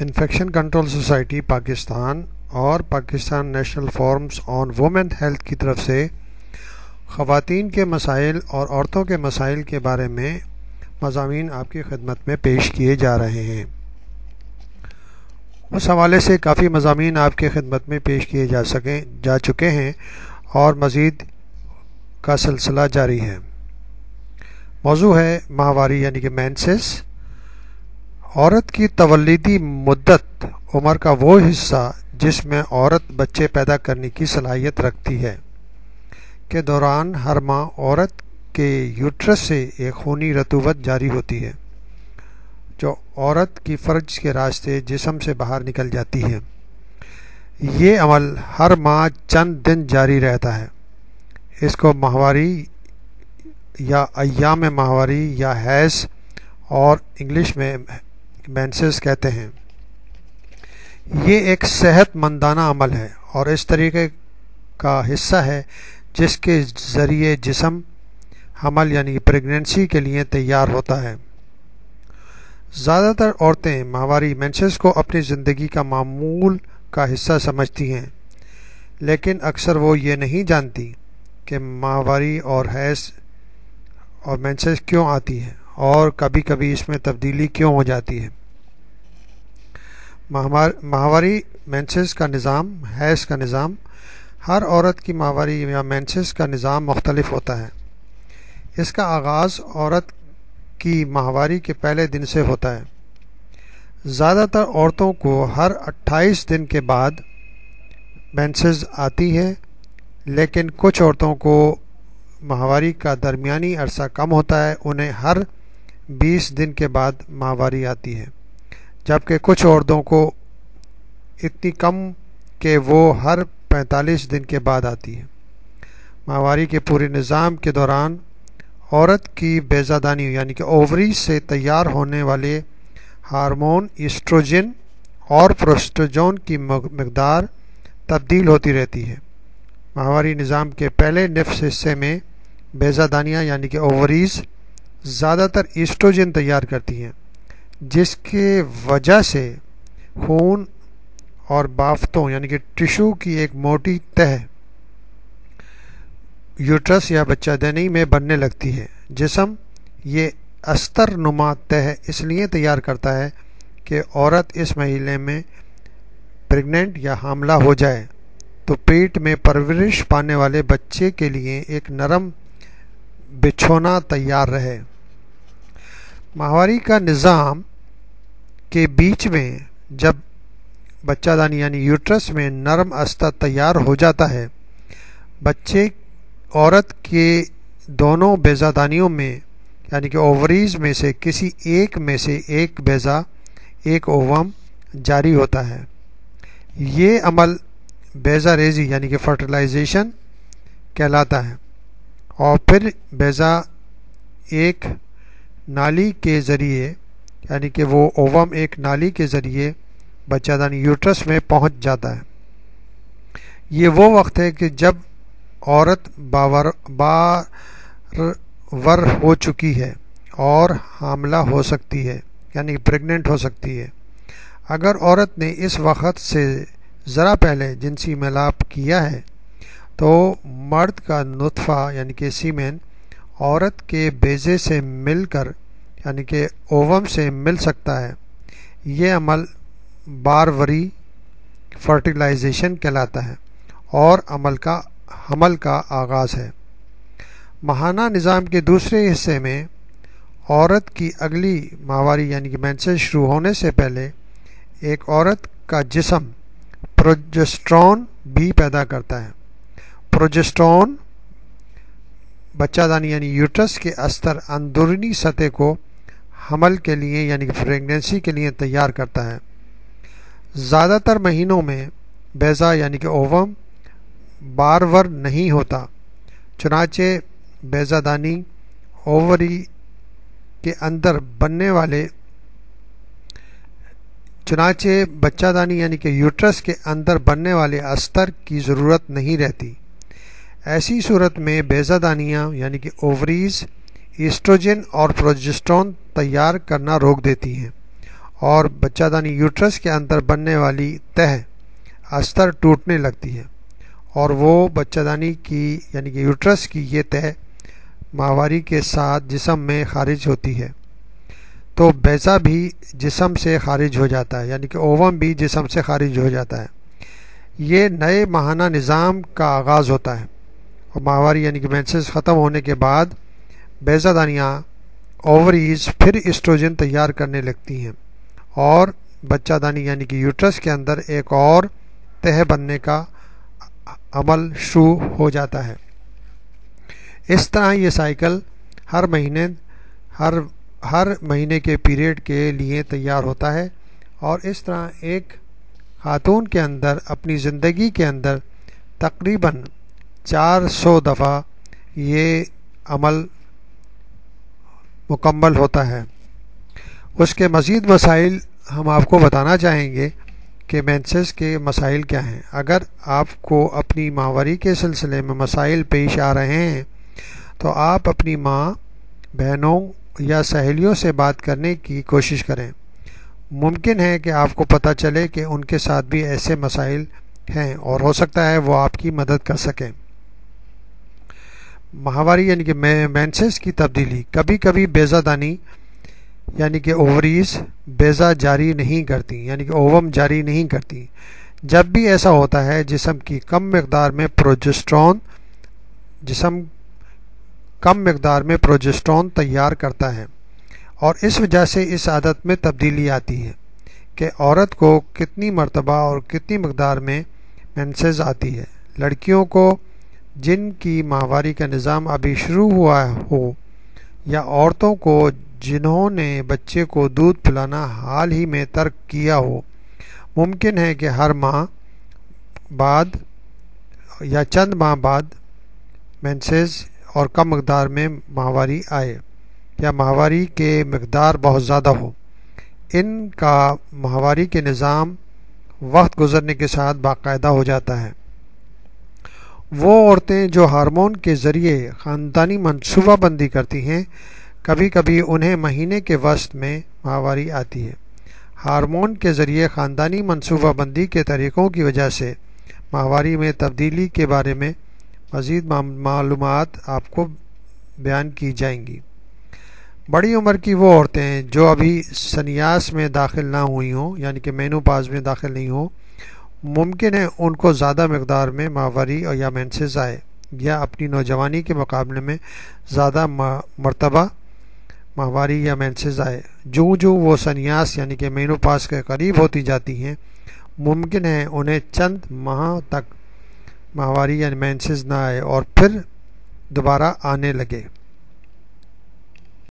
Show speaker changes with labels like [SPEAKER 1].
[SPEAKER 1] Infection control society Pakistan اور Pakistan national forums آن women health کی طرف سے خواتین کے مسائل اور عورتوں کے مسائل کے بارے میں مضامین آپ کی خدمت میں پیش کیے جا رہے ہیں۔ اس حوالے سے کافی مضامین آپ کی خدمت میں پیش کیے جا چکے ہیں اور مزید کا سلسلہ جاری ہے۔ موضوع ہے ماہواری یعنی کہ مینسس۔ عورت کی تولیدی مدت عمر کا وہ حصہ جس میں عورت بچے پیدا کرنے کی صلاحیت رکھتی ہے کے دوران ہر ماہ عورت کے یوٹرس سے ایک خونی رطوبت جاری ہوتی ہے جو عورت کی فرج کے راستے جسم سے باہر نکل جاتی ہے۔ یہ عمل ہر ماہ چند دن جاری رہتا ہے۔ اس کو ماہواری یا ایام ماہواری یا حیض اور انگلش میں مینسس کہتے ہیں۔ یہ ایک صحت مندانہ عمل ہے اور اس طریقے کا حصہ ہے جس کے ذریعے جسم حمل یعنی پریگننسی کے لیے تیار ہوتا ہے۔ زیادہ تر عورتیں ماہواری مینسس کو اپنی زندگی کا معمول کا حصہ سمجھتی ہیں، لیکن اکثر وہ یہ نہیں جانتی کہ ماہواری اور حیض اور مینسس کیوں آتی ہے اور کبھی کبھی اس میں تبدیلی کیوں ہو جاتی ہے۔ ماہواری مینسس کا نظام، حیض کا نظام، ہر عورت کی ماہواری یا مینسس کا نظام مختلف ہوتا ہے۔ اس کا آغاز عورت کی ماہواری کے پہلے دن سے ہوتا ہے۔ زیادہ تر عورتوں کو ہر 28 دن کے بعد مینسس آتی ہے، لیکن کچھ عورتوں کو ماہواری کا درمیانی عرصہ کم ہوتا ہے، انہیں ہر 20 دن کے بعد ماہواری آتی ہے، جبکہ کچھ عورتوں کو اتنی کم کہ وہ ہر 45 دن کے بعد آتی ہے۔ ماہواری کے پورے نظام کے دوران عورت کی بیضادانی یعنی کہ اووریز سے تیار ہونے والے ہارمون ایسٹروجن اور پروسٹوجون کی مقدار تبدیل ہوتی رہتی ہے۔ ماہواری نظام کے پہلے نصف حصے میں بیضادانیاں یعنی کہ اووریز زیادہ تر ایسٹروجن تیار کرتی ہیں، جس کی وجہ سے خون اور بافتوں یعنی کہ ٹشو کی ایک موٹی تہ یوٹرس یا بچہ دانی میں بننے لگتی ہے۔ جسم یہ استر نما تہ اس لیے تیار کرتا ہے کہ عورت اس مہینے میں پریگننٹ یا حاملہ ہو جائے تو پیٹ میں پرورش پانے والے بچے کے لیے ایک نرم بچھونا تیار رہے۔ ماہواری کا نظام کے بیچ میں جب بچہ دانی یعنی یوٹرس میں نرم استر تیار ہو جاتا ہے، بچے عورت کے دونوں بیضادانیوں میں یعنی کہ اووریز میں سے کسی ایک میں سے ایک بیضہ ایک اووم جاری ہوتا ہے۔ یہ عمل بیضہ ریزی یعنی کہ فرٹیلائزیشن کہلاتا ہے اور پھر بیضہ ایک نالی کے ذریعے یعنی کہ وہ اووم ایک نالی کے ذریعے بچہ دانی یوٹرس میں پہنچ جاتا ہے۔ یہ وہ وقت ہے کہ جب عورت باور ہو چکی ہے اور حاملہ ہو سکتی ہے یعنی پریگننٹ ہو سکتی ہے۔ اگر عورت نے اس وقت سے ذرا پہلے جنسی میلاپ کیا ہے تو مرد کا نطفہ یعنی کہ سیمن عورت کے بیضے سے مل کر یعنی کہ اووم سے مل سکتا ہے۔ یہ عمل باروری فرٹیلائزیشن کہلاتا ہے اور حمل کا آغاز ہے۔ ماہانہ نظام کے دوسرے حصے میں عورت کی اگلی ماہواری یعنی کہ مینسس شروع ہونے سے پہلے ایک عورت کا جسم پروجسٹرون بھی پیدا کرتا ہے۔ پروجسٹرون بچہ دانی یعنی یوٹرس کے استر اندرونی سطح کو حمل کے لیے یعنی کہ پریگننسی کے لیے تیار کرتا ہے۔ زیادہ تر مہینوں میں بیضہ یعنی کہ اووم بارور نہیں ہوتا، چنانچہ بیضادانی اووری کے اندر بننے والے بچہ دانی یعنی کہ یوٹرس کے اندر بننے والے استر کی ضرورت نہیں رہتی۔ ایسی صورت میں بیضادانیاں یعنی کہ اووریز ایسٹروجن اور پروجسٹرون تیار کرنا روک دیتی ہیں اور بچہ دانی یوٹرس کے اندر بننے والی تہ استر ٹوٹنے لگتی ہے، اور وہ بچہ دانی کی یعنی کہ یوٹرس کی یہ تہ ماہواری کے ساتھ جسم میں خارج ہوتی ہے، تو بیضہ بھی جسم سے خارج ہو جاتا ہے، یعنی کہ اووم بھی جسم سے خارج ہو جاتا ہے۔ یہ نئے ماہانہ نظام کا آغاز ہوتا ہے، اور ماہواری یعنی کہ مینسز ختم ہونے کے بعد بیضہ دانیاں اووریز پھر ایسٹروجن تیار کرنے لگتی ہیں، اور بچہ دانی یعنی کہ یوٹرس کے اندر ایک اور تہ بننے کا عمل شروع ہو جاتا ہے۔ اس طرح یہ سائیکل ہر مہینے کے پیریڈ کے لیے تیار ہوتا ہے، اور اس طرح ایک خاتون کے اندر اپنی زندگی کے اندر تقریباً 400 دفعہ یہ عمل مکمل ہوتا ہے۔ اس کے مزید مسائل ہم آپ کو بتانا چاہیں گے کہ مینسز کے مسائل کیا ہیں۔ اگر آپ کو اپنی ماہواری کے سلسلے میں مسائل پیش آ رہے ہیں تو آپ اپنی ماں، بہنوں یا سہیلیوں سے بات کرنے کی کوشش کریں۔ ممکن ہے کہ آپ کو پتہ چلے کہ ان کے ساتھ بھی ایسے مسائل ہیں، اور ہو سکتا ہے وہ آپ کی مدد کر سکیں۔ ماہواری یعنی کہ مینسز کی تبدیلی، کبھی کبھی بیضہ دانی یعنی کہ اووریز بیضہ جاری نہیں کرتی، یعنی کہ اووم جاری نہیں کرتی۔ جب بھی ایسا ہوتا ہے جسم کم مقدار میں پروجسٹرون تیار کرتا ہے، اور اس وجہ سے اس عادت میں تبدیلی آتی ہے کہ عورت کو کتنی مرتبہ اور کتنی مقدار میں مینسز آتی ہے۔ لڑکیوں کو جن کی ماہواری کا نظام ابھی شروع ہوا ہو، یا عورتوں کو جنہوں نے بچے کو دودھ پلانا حال ہی میں ترک کیا ہو، ممکن ہے کہ ہر ماہ بعد یا چند ماہ بعد مینسز اور کم مقدار میں ماہواری آئے، یا ماہواری کے مقدار بہت زیادہ ہو۔ ان کا ماہواری کے نظام وقت گزرنے کے ساتھ باقاعدہ ہو جاتا ہے۔ وہ عورتیں جو ہارمون کے ذریعے خاندانی منصوبہ بندی کرتی ہیں، کبھی کبھی انہیں مہینے کے وسط میں ماہواری آتی ہے۔ ہارمون کے ذریعے خاندانی منصوبہ بندی کے طریقوں کی وجہ سے ماہواری میں تبدیلی کے بارے میں مزید معلومات آپ کو بیان کی جائیں گی۔ بڑی عمر کی وہ عورتیں جو ابھی سنیاس میں داخل نہ ہوئی ہوں، یعنی کہ مینوپاز میں داخل نہیں ہوں، ممکن ہے ان کو زیادہ مقدار میں ماہواری یا مینسز آئے، یا اپنی نوجوانی کے مقابلے میں زیادہ مرتبہ ماہواری یا مینسز آئے۔ جو وہ سنیاس یعنی کہ مینوپاز کے قریب ہوتی جاتی ہیں، ممکن ہے انہیں چند ماہ تک ماہواری یا مینسز نہ آئے اور پھر دوبارہ آنے لگے۔